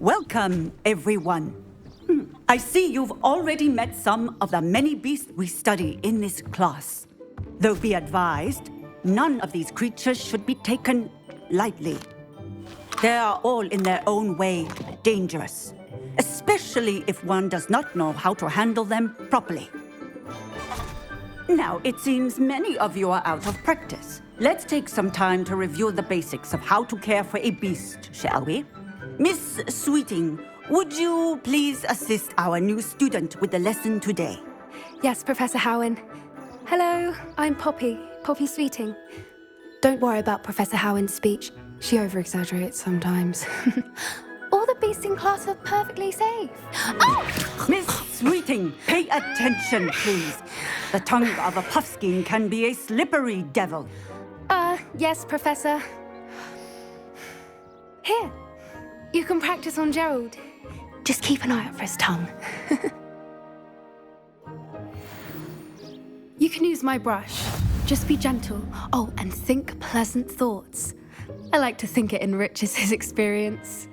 Welcome, everyone. I see you've already met some of the many beasts we study in this class. Though be advised, none of these creatures should be taken lightly. They are all in their own way dangerous, especially if one does not know how to handle them properly. Now, it seems many of you are out of practice. Let's take some time to review the basics of how to care for a beast, shall we? Miss Sweeting, would you please assist our new student with the lesson today? Yes, Professor Howen. Hello, I'm Poppy Sweeting. Don't worry about Professor Howen's speech. She over-exaggerates sometimes. All the beasts in class are perfectly safe. Oh! Miss Sweeting, pay attention, please. The tongue of a puffskein can be a slippery devil. Yes, Professor. Here, you can practice on Gerald. Just keep an eye out for his tongue. You can use my brush. Just be gentle. Oh, and think pleasant thoughts. I like to think it enriches his experience.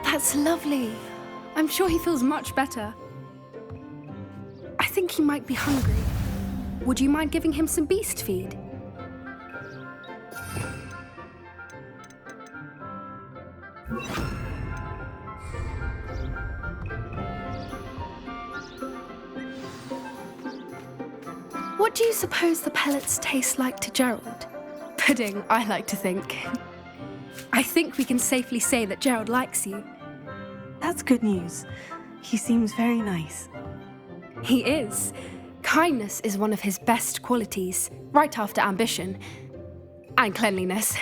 That's lovely. I'm sure he feels much better. I think he might be hungry. Would you mind giving him some beast feed? What do you suppose the pellets taste like to Gerald? Pudding, I like to think. I think we can safely say that Gerald likes you. That's good news. He seems very nice. He is. Kindness is one of his best qualities, right after ambition and cleanliness.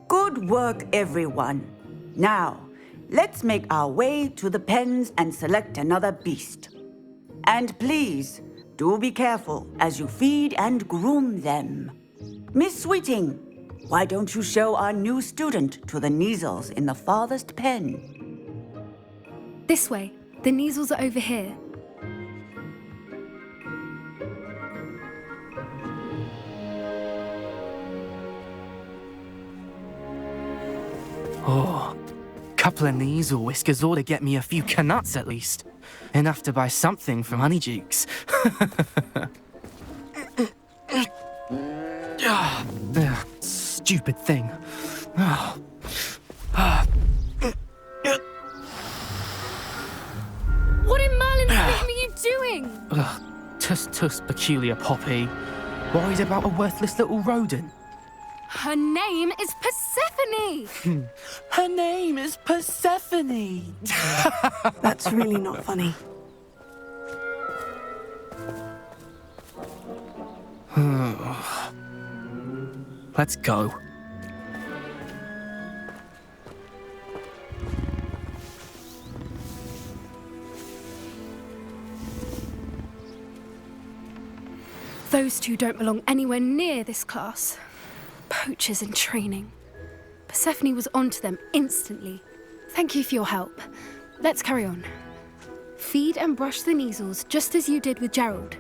Good work, everyone. Now, let's make our way to the pens and select another beast. And please, do be careful as you feed and groom them. Miss Sweeting, why don't you show our new student to the Neasels in the farthest pen? This way. The Neasels are over here. Oh, couple of Neasel whiskers ought to get me a few canuts at least. Enough to buy something from Honeydukes. Stupid thing. What in Merlin's name are you doing? Tuss, peculiar Poppy. Worried about a worthless little rodent. Her name is Persephone! Her name is Persephone! That's really not funny. Let's go. Those two don't belong anywhere near this class. Poachers in training. Persephone was onto them instantly. Thank you for your help. Let's carry on. Feed and brush the Neasels just as you did with Gerald.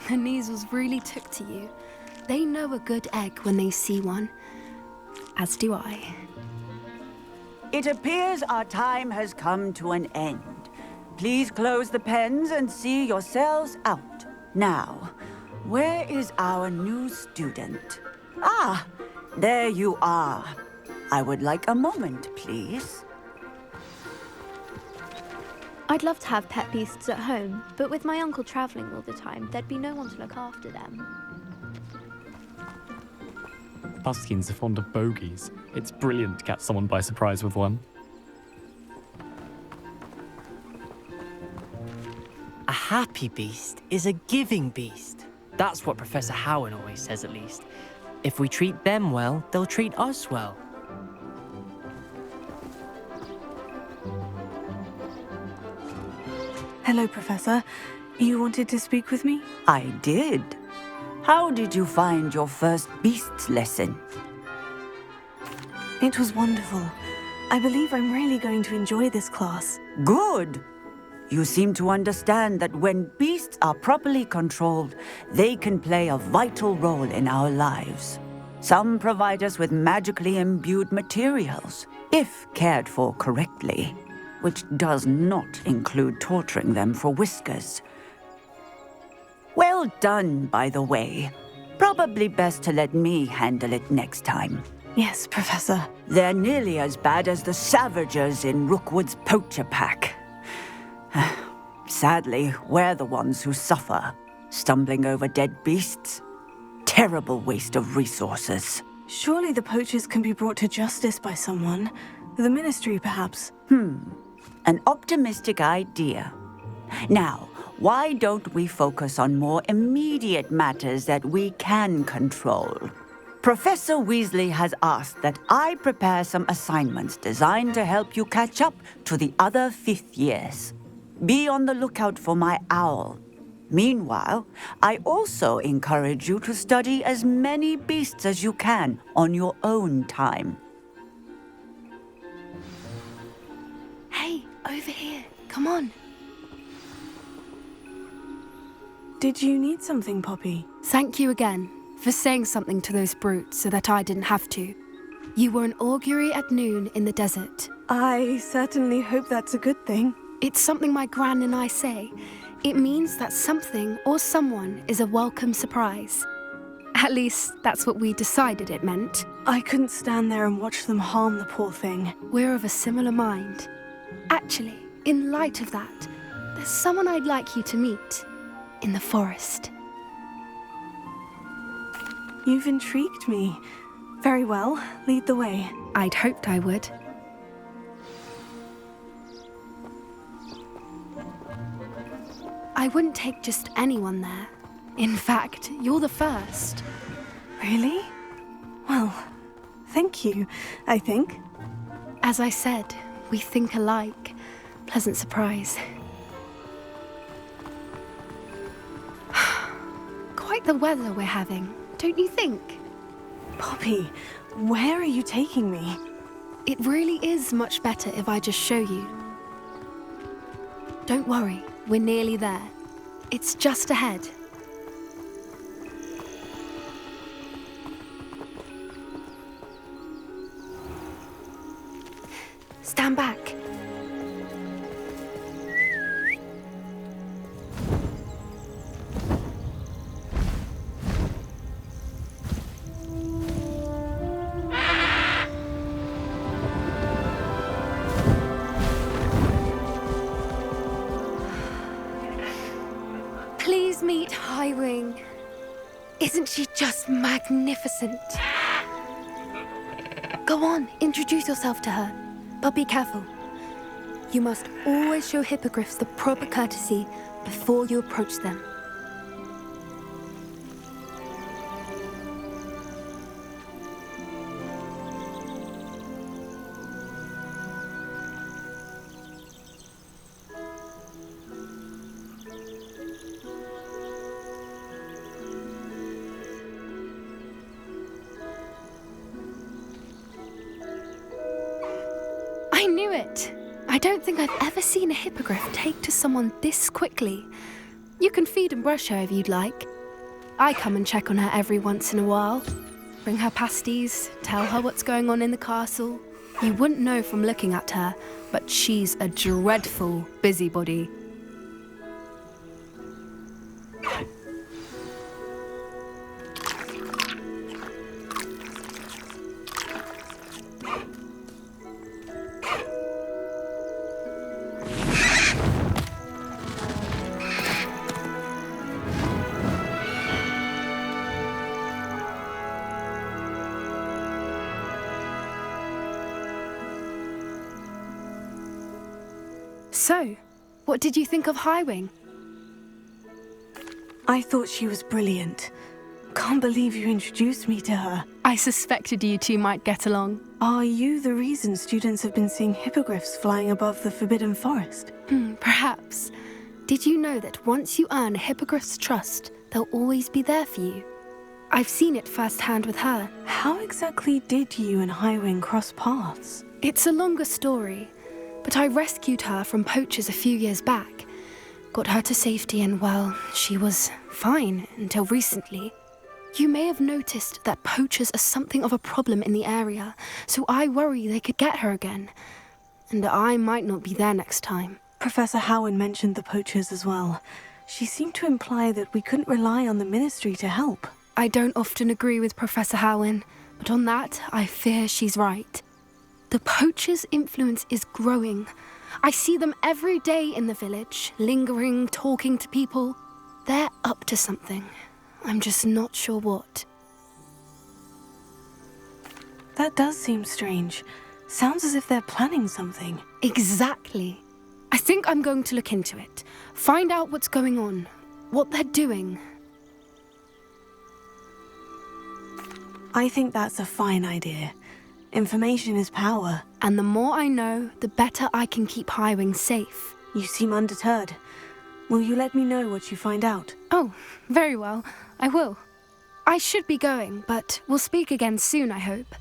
The Neasels really took to you. They know a good egg when they see one. As do I. It appears our time has come to an end. Please close the pens and see yourselves out. Now, where is our new student? Ah, there you are. I would like a moment, please. I'd love to have pet beasts at home, but with my uncle travelling all the time, there'd be no one to look after them. Buskins are fond of bogies. It's brilliant to catch someone by surprise with one. A happy beast is a giving beast. That's what Professor Howin always says, at least. If we treat them well, they'll treat us well. Hello, Professor. You wanted to speak with me? I did. How did you find your first beasts lesson? It was wonderful. I believe I'm really going to enjoy this class. Good. You seem to understand that when beasts are properly controlled, they can play a vital role in our lives. Some provide us with magically imbued materials, if cared for correctly, which does not include torturing them for whiskers. Well done, by the way. Probably best to let me handle it next time. Yes, Professor. They're nearly as bad as the Savagers in Rookwood's poacher pack. Sadly, we're the ones who suffer, stumbling over dead beasts. Terrible waste of resources. Surely the poachers can be brought to justice by someone. The Ministry, perhaps. An optimistic idea. Now, why don't we focus on more immediate matters that we can control? Professor Weasley has asked that I prepare some assignments designed to help you catch up to the other fifth years. Be on the lookout for my owl. Meanwhile, I also encourage you to study as many beasts as you can on your own time. Hey, over here. Come on. Did you need something, Poppy? Thank you again for saying something to those brutes so that I didn't have to. You were an augury at noon in the desert. I certainly hope that's a good thing. It's something my gran and I say. It means that something or someone is a welcome surprise. At least, that's what we decided it meant. I couldn't stand there and watch them harm the poor thing. We're of a similar mind. Actually, in light of that, there's someone I'd like you to meet. In the forest. You've intrigued me. Very well, lead the way. I'd hoped I would. I wouldn't take just anyone there. In fact, you're the first. Really? Well, thank you, I think. As I said, we think alike. Pleasant surprise. Quite the weather we're having, don't you think? Poppy, where are you taking me? It really is much better if I just show you. Don't worry, we're nearly there. It's just ahead. Stand back. Please meet Highwing. Isn't she just magnificent? Go on, introduce yourself to her. But be careful. You must always show hippogriffs the proper courtesy before you approach them. I knew it! I don't think I've ever seen a hippogriff take to someone this quickly. You can feed and brush her if you'd like. I come and check on her every once in a while. Bring her pasties, tell her what's going on in the castle. You wouldn't know from looking at her, but she's a dreadful busybody. So, what did you think of Highwing? I thought she was brilliant. Can't believe you introduced me to her. I suspected you two might get along. Are you the reason students have been seeing hippogriffs flying above the Forbidden Forest? Perhaps. Did you know that once you earn a hippogriff's trust, they'll always be there for you? I've seen it firsthand with her. How exactly did you and Highwing cross paths? It's a longer story, but I rescued her from poachers a few years back. Got her to safety and, well, she was fine until recently. You may have noticed that poachers are something of a problem in the area, so I worry they could get her again. And I might not be there next time. Professor Howin mentioned the poachers as well. She seemed to imply that we couldn't rely on the Ministry to help. I don't often agree with Professor Howin, but on that, I fear she's right. The poachers' influence is growing. I see them every day in the village, lingering, talking to people. They're up to something. I'm just not sure what. That does seem strange. Sounds as if they're planning something. Exactly. I think I'm going to look into it. Find out what's going on, what they're doing. I think that's a fine idea. Information is power. And the more I know, the better I can keep Highwing safe. You seem undeterred. Will you let me know what you find out? Oh, very well. I will. I should be going, but we'll speak again soon, I hope.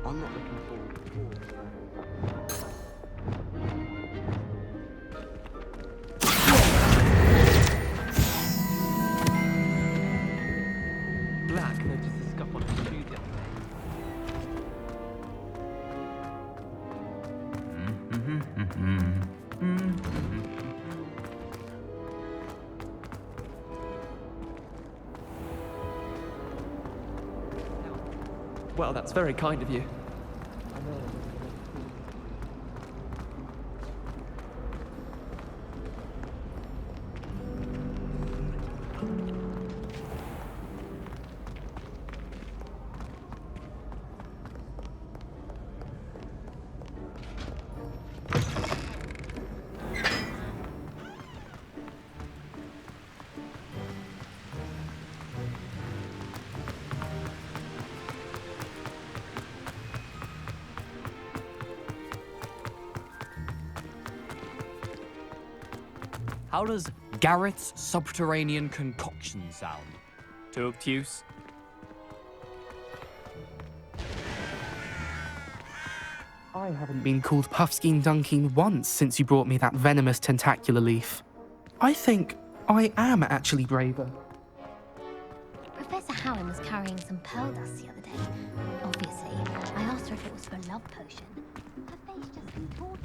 I'm not looking forward. Black noticed the scuff on his shoe the other Well, that's very kind of you. How does Garrett's subterranean concoction sound? Too obtuse? I haven't been called Puffskein Dunking once since you brought me that venomous tentacular leaf. I think I am actually braver. Professor Howing was carrying some pearl dust the other day. Obviously, I asked her if it was for a love potion. Her face just contorted.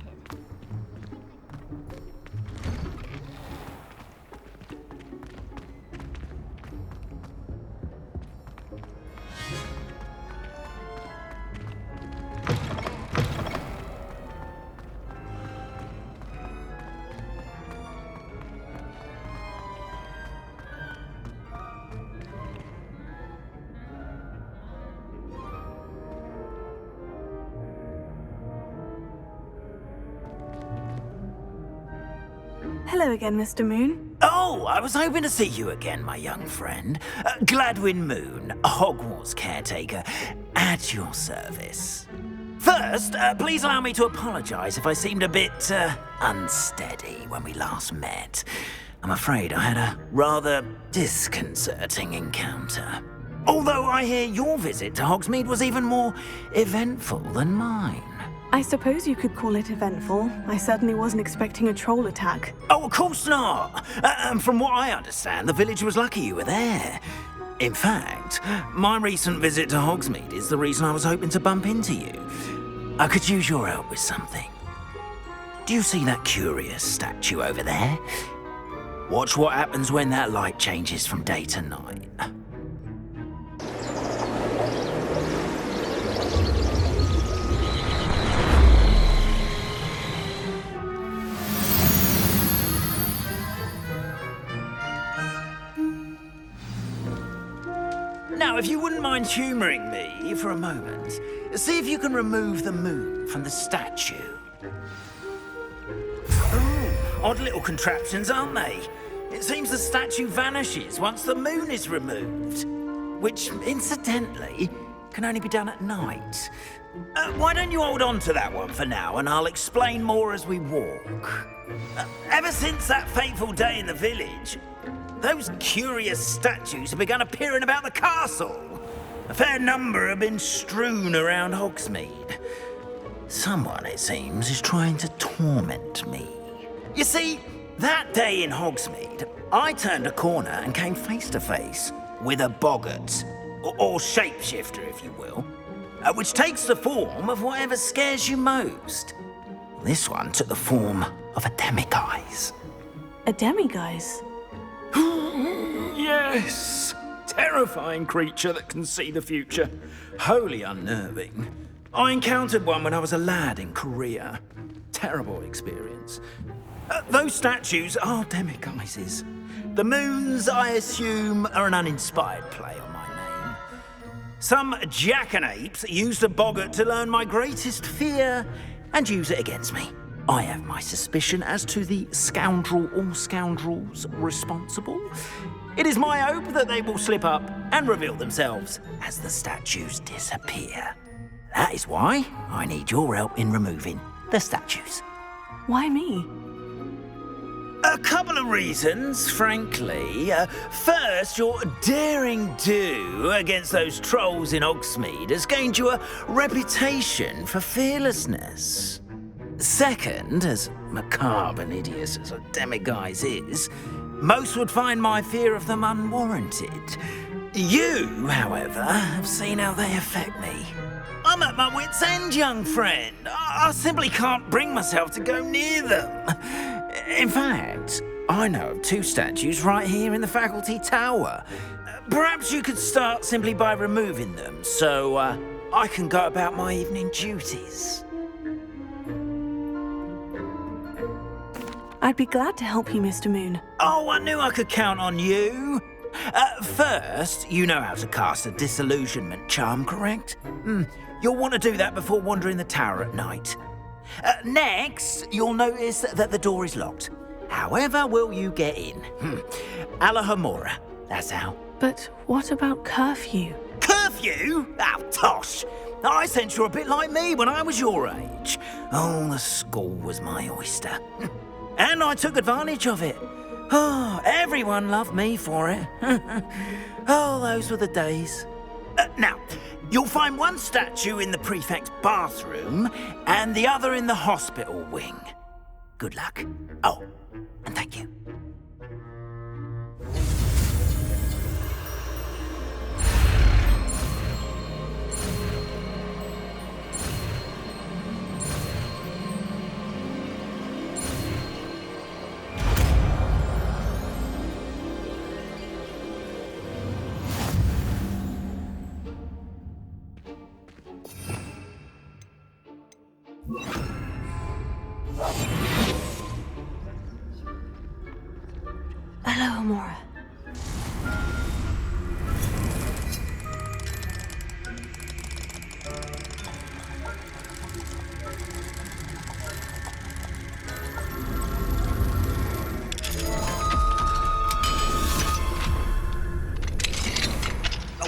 Hello again, Mr. Moon. Oh, I was hoping to see you again, my young friend. Gladwin Moon, Hogwarts caretaker, at your service. First, please allow me to apologise if I seemed a bit unsteady when we last met. I'm afraid I had a rather disconcerting encounter. Although I hear your visit to Hogsmeade was even more eventful than mine. I suppose you could call it eventful. I certainly wasn't expecting a troll attack. Oh, of course not. And from what I understand, the village was lucky you were there. In fact, my recent visit to Hogsmeade is the reason I was hoping to bump into you. I could use your help with something. Do you see that curious statue over there? Watch what happens when that light changes from day to night. Now, if you wouldn't mind humouring me for a moment, see if you can remove the moon from the statue. Oh, odd little contraptions, aren't they? It seems the statue vanishes once the moon is removed, which, incidentally, can only be done at night. Why don't you hold on to that one for now, and I'll explain more as we walk. Ever since that fateful day in the village, those curious statues have begun appearing about the castle. A fair number have been strewn around Hogsmeade. Someone, it seems, is trying to torment me. You see, that day in Hogsmeade, I turned a corner and came face to face with a boggart, or shapeshifter, if you will, which takes the form of whatever scares you most. This one took the form of a demiguise. A demiguise? Yes! Terrifying creature that can see the future. Wholly unnerving. I encountered one when I was a lad in Korea. Terrible experience. Those statues are demiguises. The moons, I assume, are an uninspired play on my name. Some jackanapes used a boggart to learn my greatest fear and use it against me. I have my suspicion as to the scoundrel or scoundrels responsible. It is my hope that they will slip up and reveal themselves as the statues disappear. That is why I need your help in removing the statues. Why me? A couple of reasons, frankly. First, your daring do against those trolls in Hogsmeade has gained you a reputation for fearlessness. Second, as macabre and hideous as a demiguise is, most would find my fear of them unwarranted. You, however, have seen how they affect me. I'm at my wit's end, young friend. I simply can't bring myself to go near them. In fact, I know of two statues right here in the faculty tower. Perhaps you could start simply by removing them, so I can go about my evening duties. I'd be glad to help you, Mr. Moon. Oh, I knew I could count on you. First, you know how to cast a disillusionment charm, correct? You'll want to do that before wandering the tower at night. Next, you'll notice that the door is locked. However will you get in? Alahomora, that's how. But what about curfew? Curfew? Oh, tosh. I sense you're a bit like me when I was your age. Oh, the school was my oyster. And I took advantage of it. Oh, everyone loved me for it. Oh, those were the days. Now, you'll find one statue in the prefect's bathroom and the other in the hospital wing. Good luck. Oh, and thank you. Hello, Amora.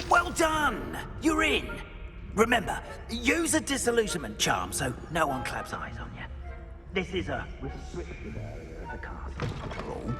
Well done! You're in. Remember, use a disillusionment charm so no one claps eyes on you. This is a restricted area of the castle, after all.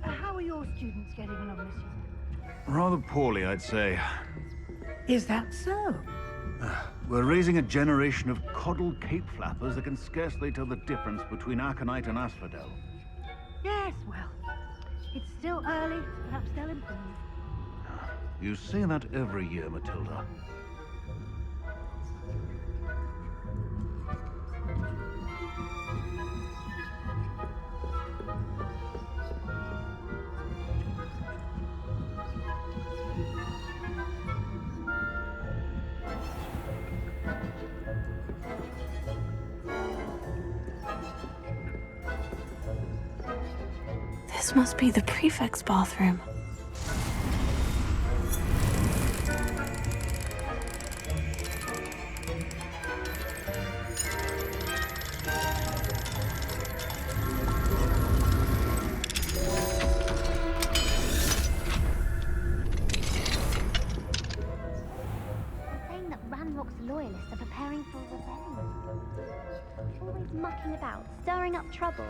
How are your students getting along this year? Rather poorly, I'd say. Is that so? We're raising a generation of coddled cape flappers that can scarcely tell the difference between aconite and asphodel. Yes, well, it's still early. Perhaps they'll improve. You say that every year, Matilda. This must be the prefect's bathroom. Saying that Ranrock's loyalists are preparing for a rebellion. Always mucking about, stirring up trouble.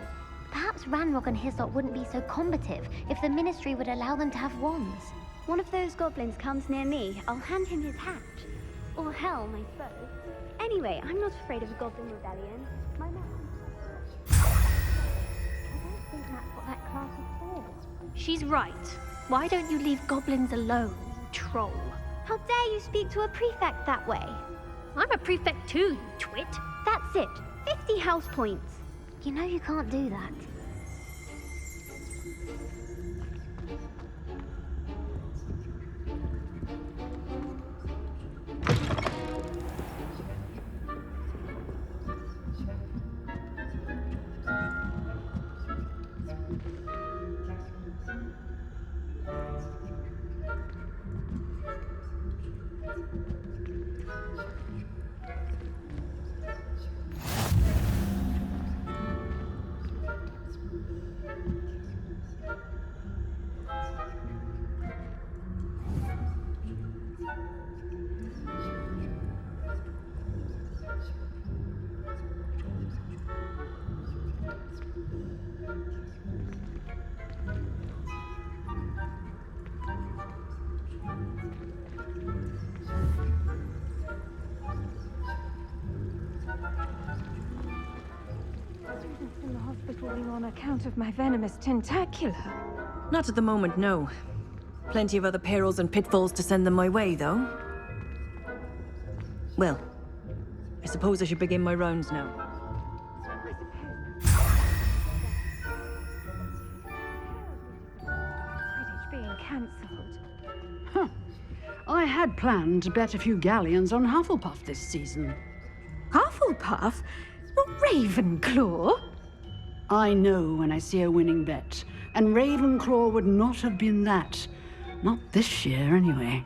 Perhaps Ranrock and his lot wouldn't be so combative if the Ministry would allow them to have wands. One of those goblins comes near me, I'll hand him his hat. Or helm, I suppose. Anyway, I'm not afraid of a goblin rebellion. My man. I don't think that's what that class is for. She's right. Why don't you leave goblins alone, you troll? How dare you speak to a prefect that way? I'm a prefect too, you twit. That's it. 50 house points. You know you can't do that. Students in the hospital wing on account of my venomous tentacular. Not at the moment, no. Plenty of other perils and pitfalls to send them my way, though. Well, I suppose I should begin my rounds now. Quidditch being cancelled. I had planned to bet a few galleons on Hufflepuff this season. Hufflepuff? Not Ravenclaw? I know when I see a winning bet, and Ravenclaw would not have been that. Not this year, anyway.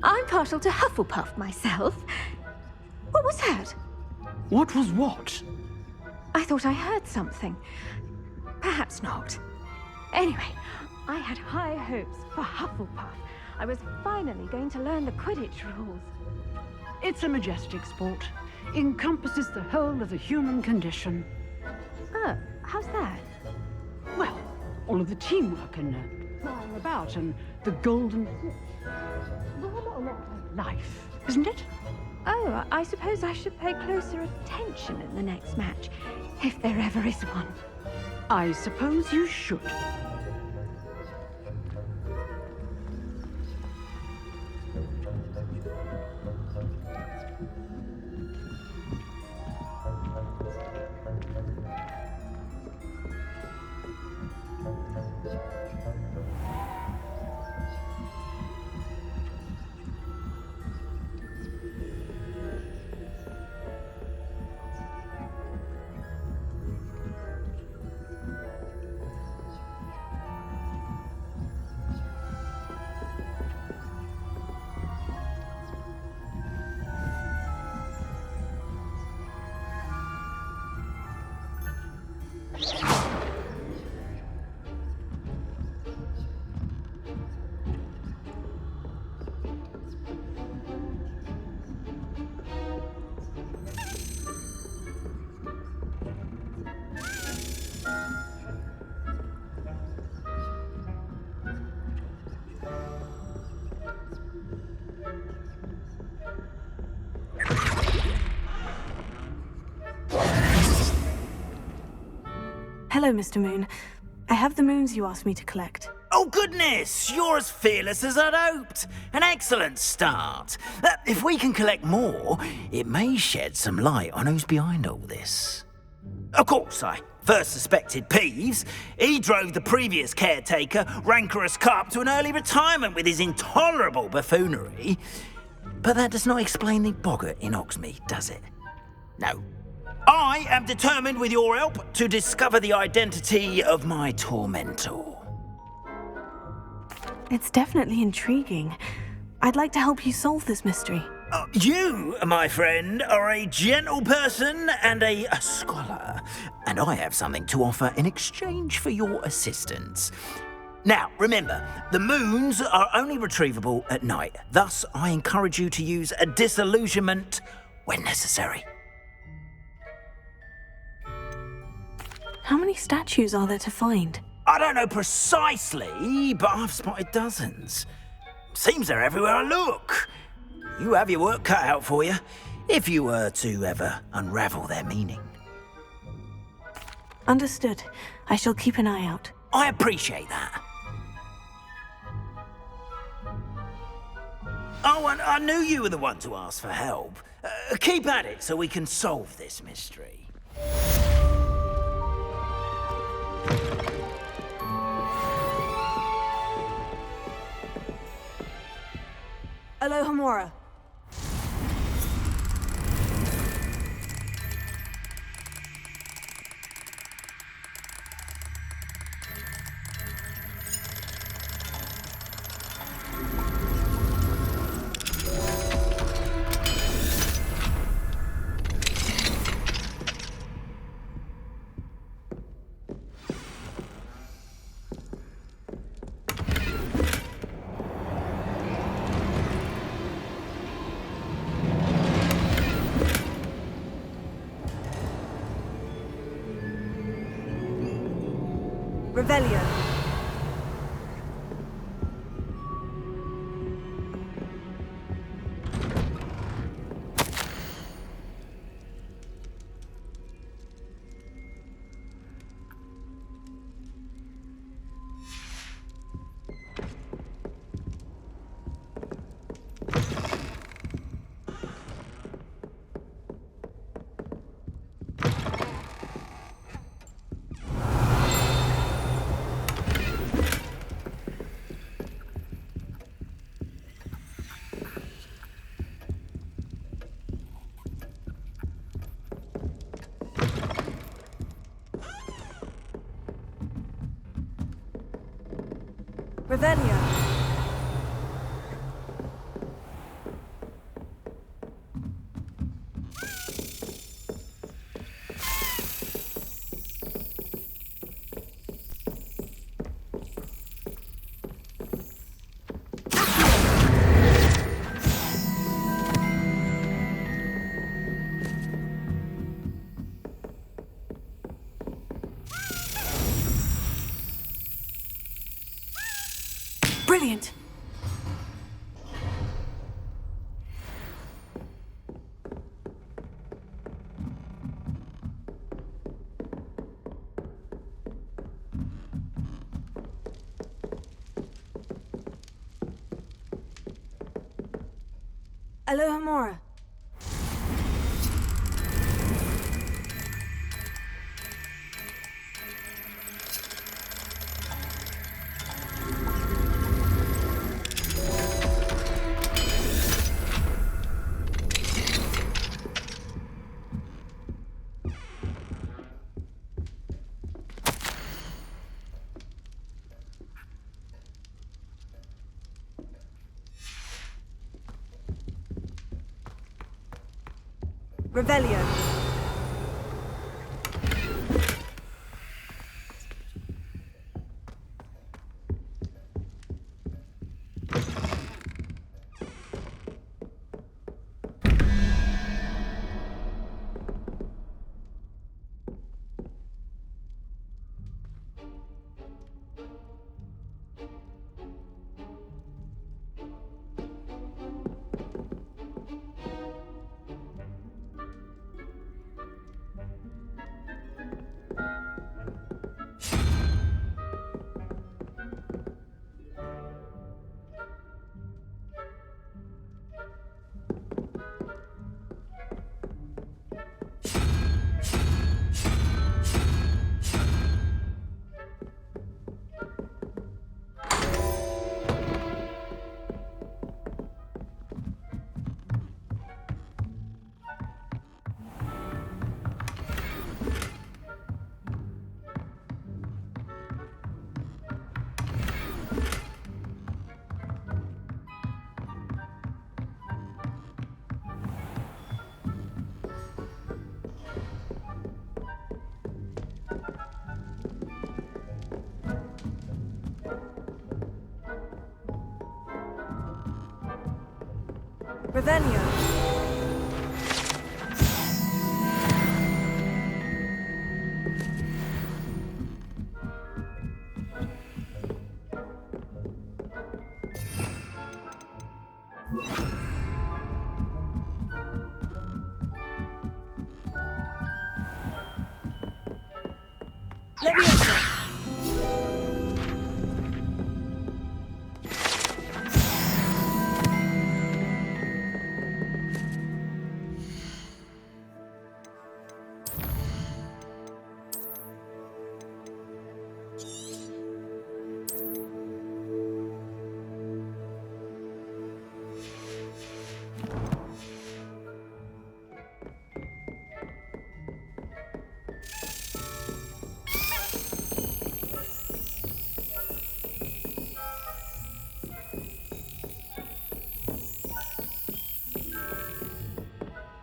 I'm partial to Hufflepuff myself. What was that? What was what? I thought I heard something. Perhaps not. Anyway, I had high hopes for Hufflepuff. I was finally going to learn the Quidditch rules. It's a majestic sport. Encompasses the whole of the human condition. Oh, how's that? Well, all of the teamwork and flying about and the golden... Rather a lot like life, isn't it? Oh, I suppose I should pay closer attention in the next match, if there ever is one. I suppose you should. Hello, Mr. Moon. I have the moons you asked me to collect. Oh, goodness! You're as fearless as I'd hoped. An excellent start. If we can collect more, it may shed some light on who's behind all this. Of course, I first suspected Peeves. He drove the previous caretaker, Rancorous Carp, to an early retirement with his intolerable buffoonery. But that does not explain the boggart in Hogsmeade, does it? No. I am determined, with your help, to discover the identity of my tormentor. It's definitely intriguing. I'd like to help you solve this mystery. You, my friend, are a gentle person and a scholar, and I have something to offer in exchange for your assistance. Now, remember, the moons are only retrievable at night. Thus, I encourage you to use a disillusionment when necessary. How many statues are there to find? I don't know precisely, but I've spotted dozens. Seems they're everywhere I look. You have your work cut out for you, if you were to ever unravel their meaning. Understood. I shall keep an eye out. I appreciate that. Oh, and I knew you were the one to ask for help. Keep at it so we can solve this mystery. Alohomora. Revelio. Revelio. Brilliant. Aloha Mora. Revelio. Revelio. Leviosa.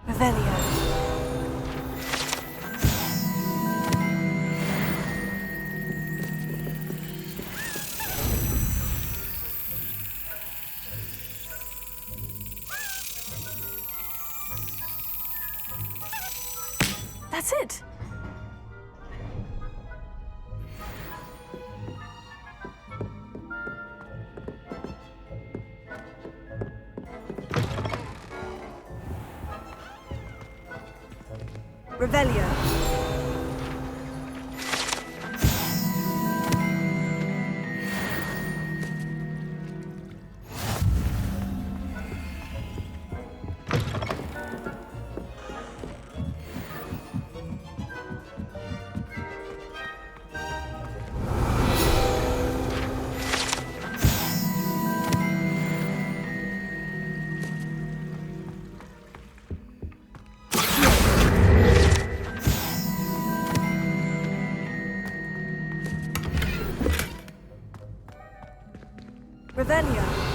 Revelio. That's it. Revelio. Revelio.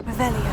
Revelio.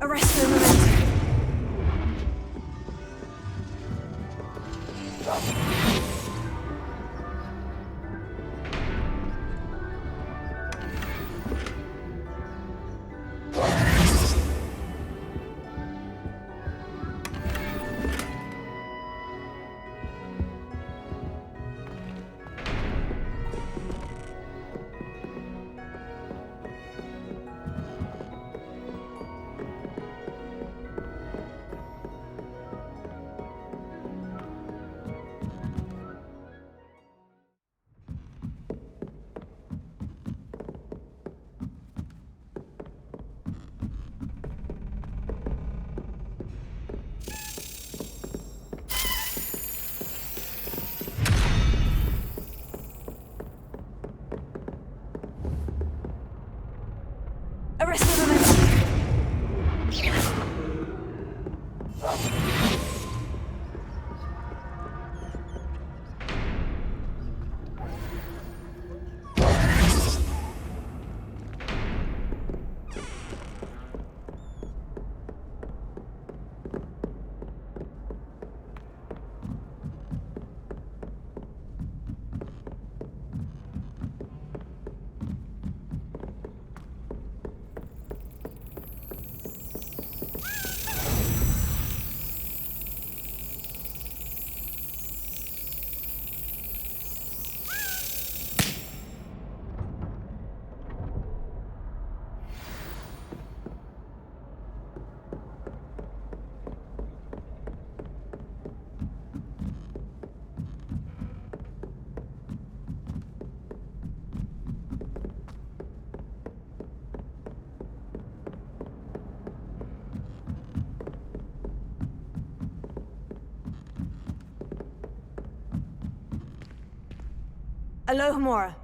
Arresto momentum. Alohomora.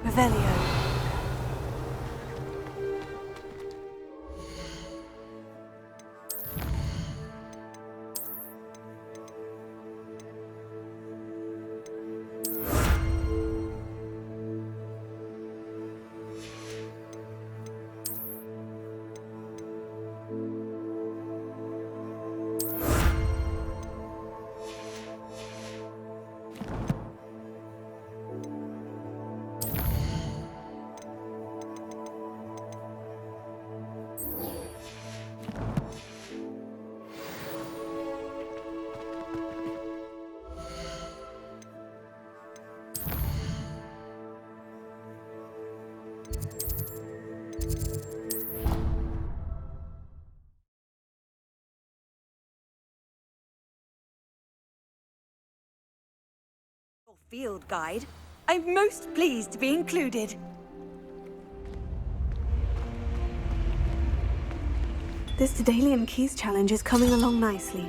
Revelio. Field guide. I'm most pleased to be included. This Daedalian Keys challenge is coming along nicely.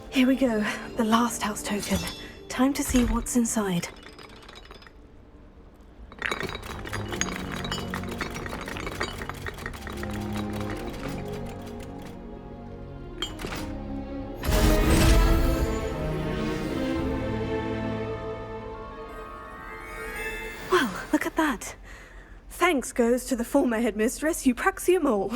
Here we go, the last house token. Time to see what's inside. Well, look at that. Thanks goes to the former headmistress, Eupraxia Mole.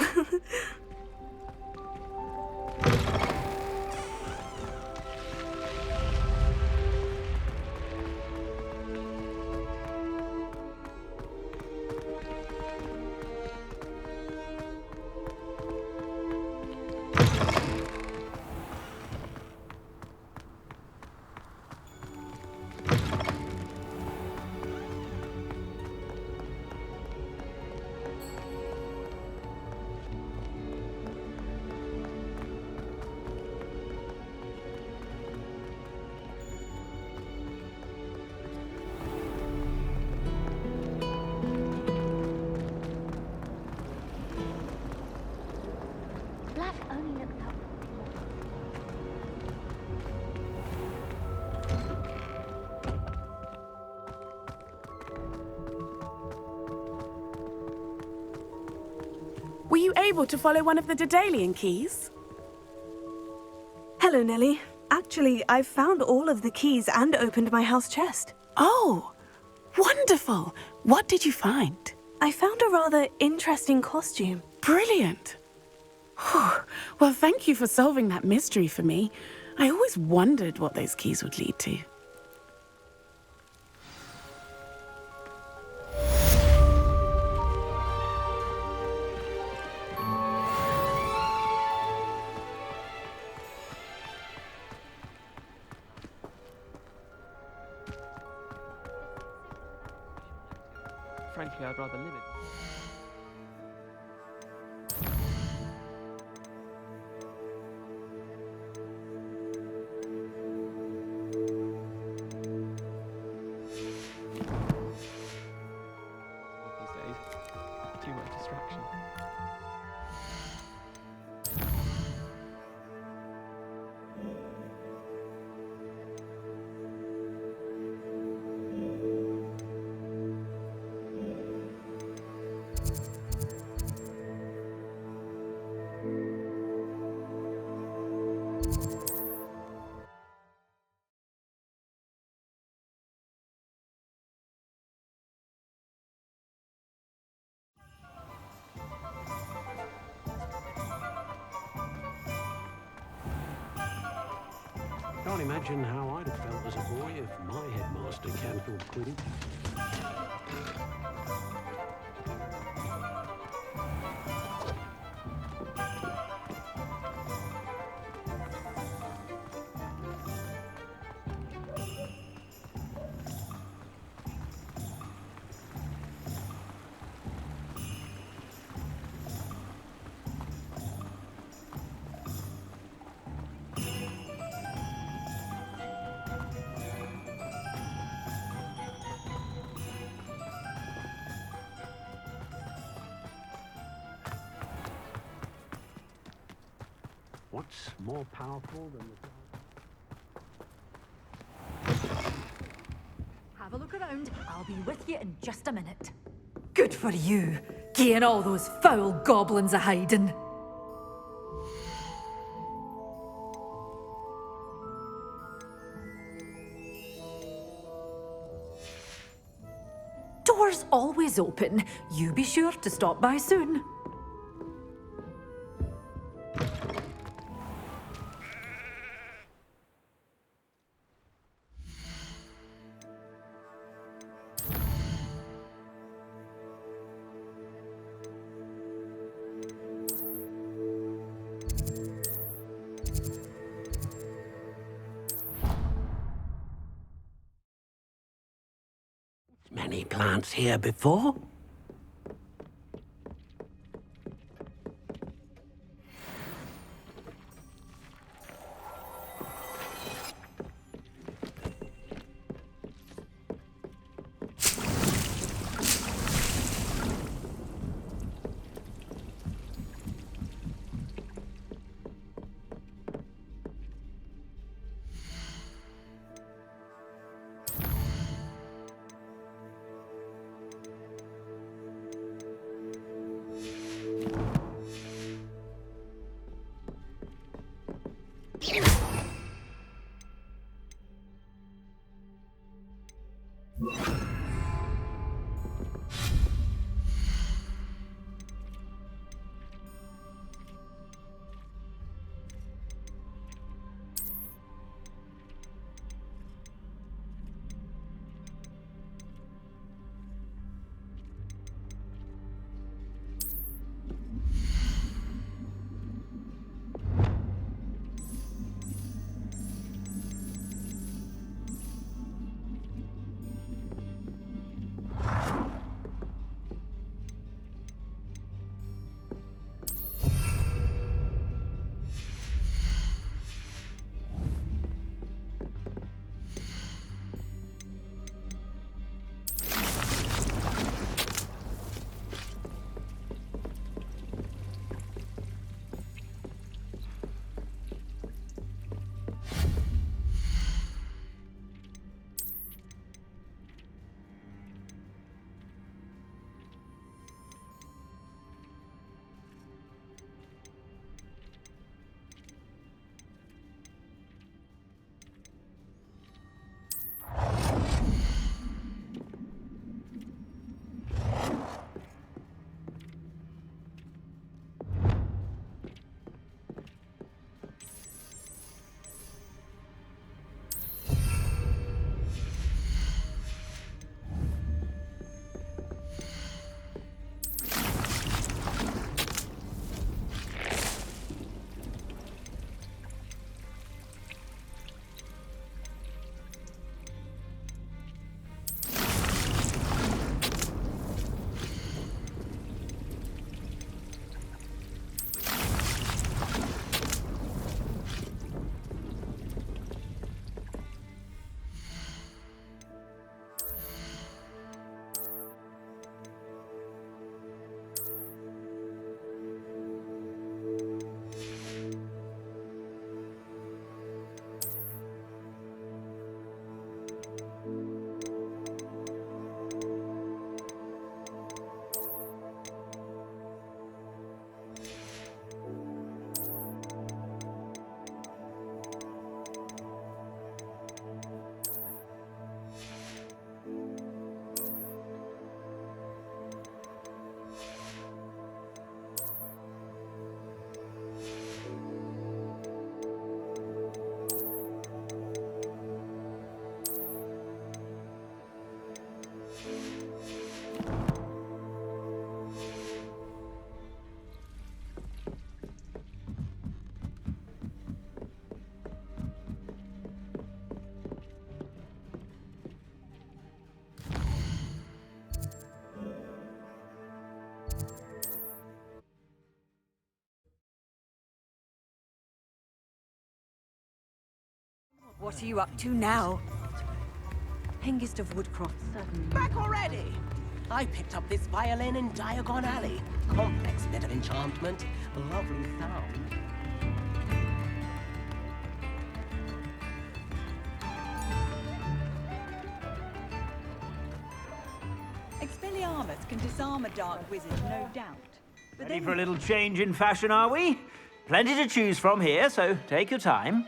Black only looks up. Were you able to follow one of the Daedalian keys? Hello, Nellie. Actually, I've found all of the keys and opened my house chest. Oh, wonderful. What did you find? I found a rather interesting costume. Brilliant. Whew. Well, thank you for solving that mystery for me. I always wondered what those keys would lead to. Frankly, I'd rather live it. These days, too much distraction. Can't imagine how I'd have felt as a boy if my headmaster cancelled Quidditch. What's more powerful than the... Have a look around. I'll be with you in just a minute. Good for you, getting all those foul goblins a hiding. Door's always open. You be sure to stop by soon. Many plants here before? What are you up to now? Hengist of Woodcroft, certainly. Back already? I picked up this violin in Diagon Alley. Complex bit of enchantment. Lovely sound. Expelliarmus can disarm a dark wizard, no doubt. But Ready for a little change in fashion, are we? Plenty to choose from here, so take your time.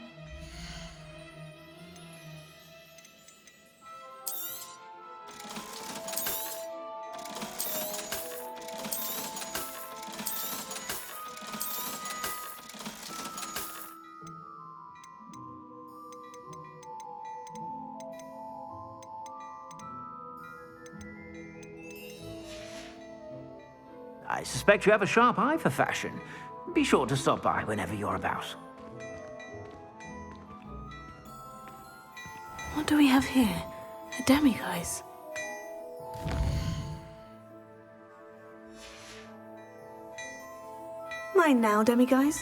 I suspect you have a sharp eye for fashion. Be sure to stop by whenever you're about. What do we have here? A demiguise? Mine now, demiguise.